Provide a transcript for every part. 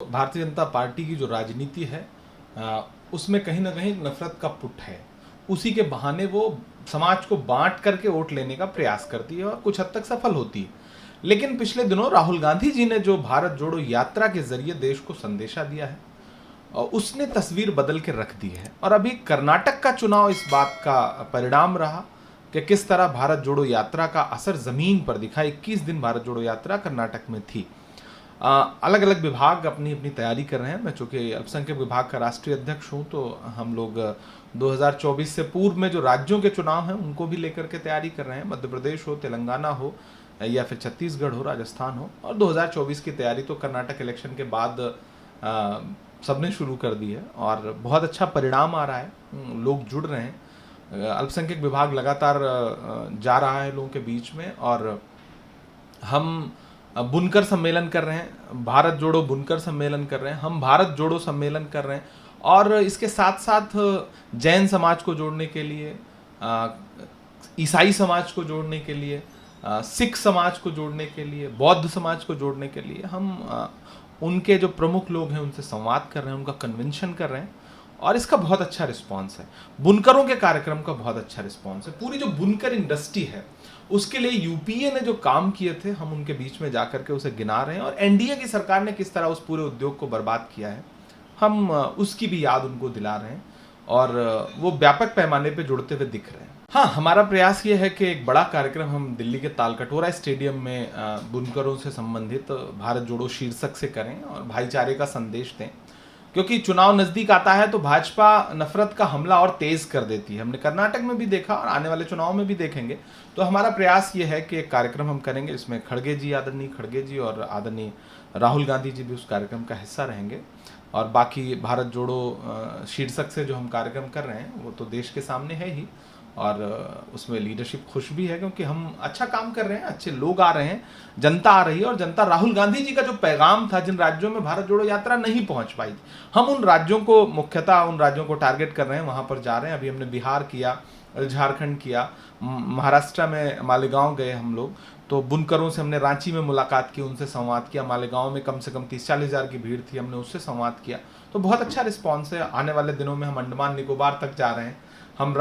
Bharatiya Janata party की जो राजनीति है उसमें कहीं ना कहीं नफरत का पुट है। उसी के बहाने वो समाज को बांट करके वोट लेने का प्रयास करती है और कुछ हद तक सफल होती है। लेकिन पिछले दिनों राहुल गांधी जी ने जो भारत जोड़ो यात्रा के जरिए देश को संदेशा दिया है और उसने तस्वीर बदल के रख दी है। और अभी कर्नाटक का चुनाव इस बात का परिणाम रहा कि किस तरह भारत जोड़ो यात्रा का असर जमीन पर दिखा। 21 दिन भारत जोड़ो यात्रा कर्नाटक में थी। अलग अलग विभाग अपनी अपनी तैयारी कर रहे हैं। मैं चूंकि अल्पसंख्यक विभाग का राष्ट्रीय अध्यक्ष हूं, तो हम लोग 2024 से पूर्व में जो राज्यों के चुनाव हैं उनको भी लेकर के तैयारी कर रहे हैं। मध्य प्रदेश हो, तेलंगाना हो या फिर छत्तीसगढ़ हो, राजस्थान हो। और 2024 की तैयारी तो कर्नाटक इलेक्शन के बाद सबने शुरू कर दी है और बहुत अच्छा परिणाम आ रहा है। लोग जुड़ रहे हैं। अल्पसंख्यक विभाग लगातार जा रहा है लोगों के बीच में और हम बुनकर सम्मेलन कर रहे हैं, भारत जोड़ो बुनकर सम्मेलन कर रहे हैं, हम भारत जोड़ो सम्मेलन कर रहे हैं। और इसके साथ साथ जैन समाज को जोड़ने के लिए, ईसाई समाज को जोड़ने के लिए, सिख समाज को जोड़ने के लिए, बौद्ध समाज को जोड़ने के लिए हम उनके जो प्रमुख लोग हैं उनसे संवाद कर रहे हैं, उनका कन्वेंशन कर रहे हैं। और इसका बहुत अच्छा रिस्पांस है। बुनकरों के कार्यक्रम का बहुत अच्छा रिस्पांस है। पूरी जो बुनकर इंडस्ट्री है उसके लिए यूपीए ने जो काम किए थे हम उनके बीच में जाकर के उसे गिना रहे हैं। और एनडीए की सरकार ने किस तरह उस पूरे उद्योग को बर्बाद किया है हम उसकी भी याद उनको दिला रहे हैं और वो व्यापक पैमाने पे जुड़ते हुए दिख रहे हैं। हाँ, हमारा प्रयास ये है कि एक बड़ा कार्यक्रम हम दिल्ली के तालकटोरा स्टेडियम में बुनकरों से संबंधित भारत जोड़ो शीर्षक से करें और भाईचारे का संदेश दें। क्योंकि चुनाव नजदीक आता है तो भाजपा नफरत का हमला और तेज कर देती है। हमने कर्नाटक में भी देखा और आने वाले चुनाव में भी देखेंगे। तो हमारा प्रयास ये है कि एक कार्यक्रम हम करेंगे जिसमें आदरणीय खड़गे जी और आदरणीय राहुल गांधी जी भी उस कार्यक्रम का हिस्सा रहेंगे। और बाकी भारत जोड़ो शीर्षक से जो हम कार्यक्रम कर रहे हैं वो तो देश के सामने है ही और उसमें लीडरशिप खुश भी है क्योंकि हम अच्छा काम कर रहे हैं, अच्छे लोग आ रहे हैं, जनता आ रही है। और जनता राहुल गांधी जी का जो पैगाम था, जिन राज्यों में भारत जोड़ो यात्रा नहीं पहुंच पाई थी, हम उन राज्यों को मुख्यतः उन राज्यों को टारगेट कर रहे हैं, वहां पर जा रहे हैं। अभी हमने बिहार किया, झारखंड किया, महाराष्ट्र में मालेगांव गए हम लोग। तो बुनकरों से हमने रांची में मुलाकात की, उनसे संवाद किया। मालेगांव में कम से कम 30-40 हज़ार की भीड़ थी, हमने उससे संवाद किया। तो बहुत अच्छा रिस्पॉन्स है। आने वाले दिनों में हम अंडमान निकोबार तक जा रहे हैं। हम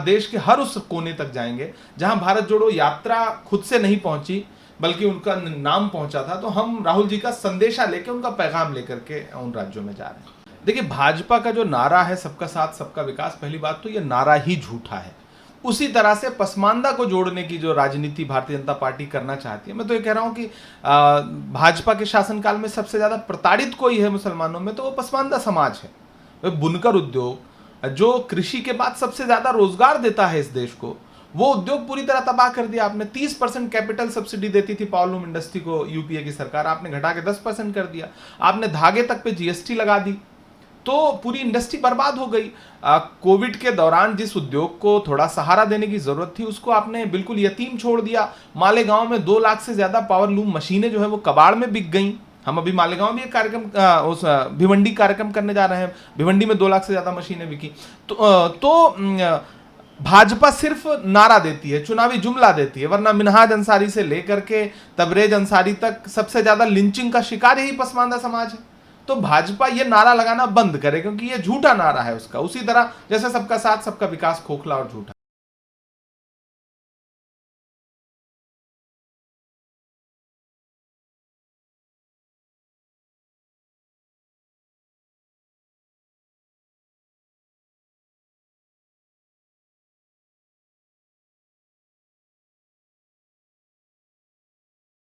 देश के हर उस कोने तक जाएंगे जहां भारत जोड़ो यात्रा खुद से नहीं पहुंची बल्कि उनका नाम पहुंचा था। तो हम राहुल जी का संदेशा लेके, उनका पैगाम लेकर के उन राज्यों में जा रहे हैं। देखिए, भाजपा का जो नारा है सबका साथ सबका विकास, पहली बात तो ये नारा ही झूठा है। उसी तरह से पसमानदा को जोड़ने की जो राजनीति भारतीय जनता पार्टी करना चाहती है, मैं तो ये कह रहा हूं कि भाजपा के शासनकाल में सबसे ज्यादा प्रताड़ित कोई है मुसलमानों में तो वो पसमानदा समाज है। बुनकर उद्योग जो कृषि के बाद सबसे ज्यादा रोजगार देता है इस देश को, वो उद्योग पूरी तरह तबाह कर दिया आपने। 30% कैपिटल सब्सिडी देती थी पावरलूम इंडस्ट्री को यूपीए की सरकार, आपने घटा के 10% कर दिया। आपने धागे तक पे जीएसटी लगा दी, तो पूरी इंडस्ट्री बर्बाद हो गई। कोविड के दौरान जिस उद्योग को थोड़ा सहारा देने की जरूरत थी उसको आपने बिल्कुल यतीम छोड़ दिया। मालेगांव में 2 लाख से ज्यादा पावरलूम मशीनें जो है वो कबाड़ में बिक गई। हम अभी मालेगांव में एक कार्यक्रम उस भिवंडी कार्यक्रम करने जा रहे हैं। भिवंडी में 2 लाख से ज्यादा मशीनें बिकी। तो भाजपा सिर्फ नारा देती है, चुनावी जुमला देती है, वरना मिनहाज अंसारी से लेकर के तबरेज अंसारी तक सबसे ज्यादा लिंचिंग का शिकार यही पसमानदा समाज है। तो भाजपा ये नारा लगाना बंद करे क्योंकि ये झूठा नारा है उसका। उसी तरह जैसे सबका साथ सबका विकास खोखला और झूठा है।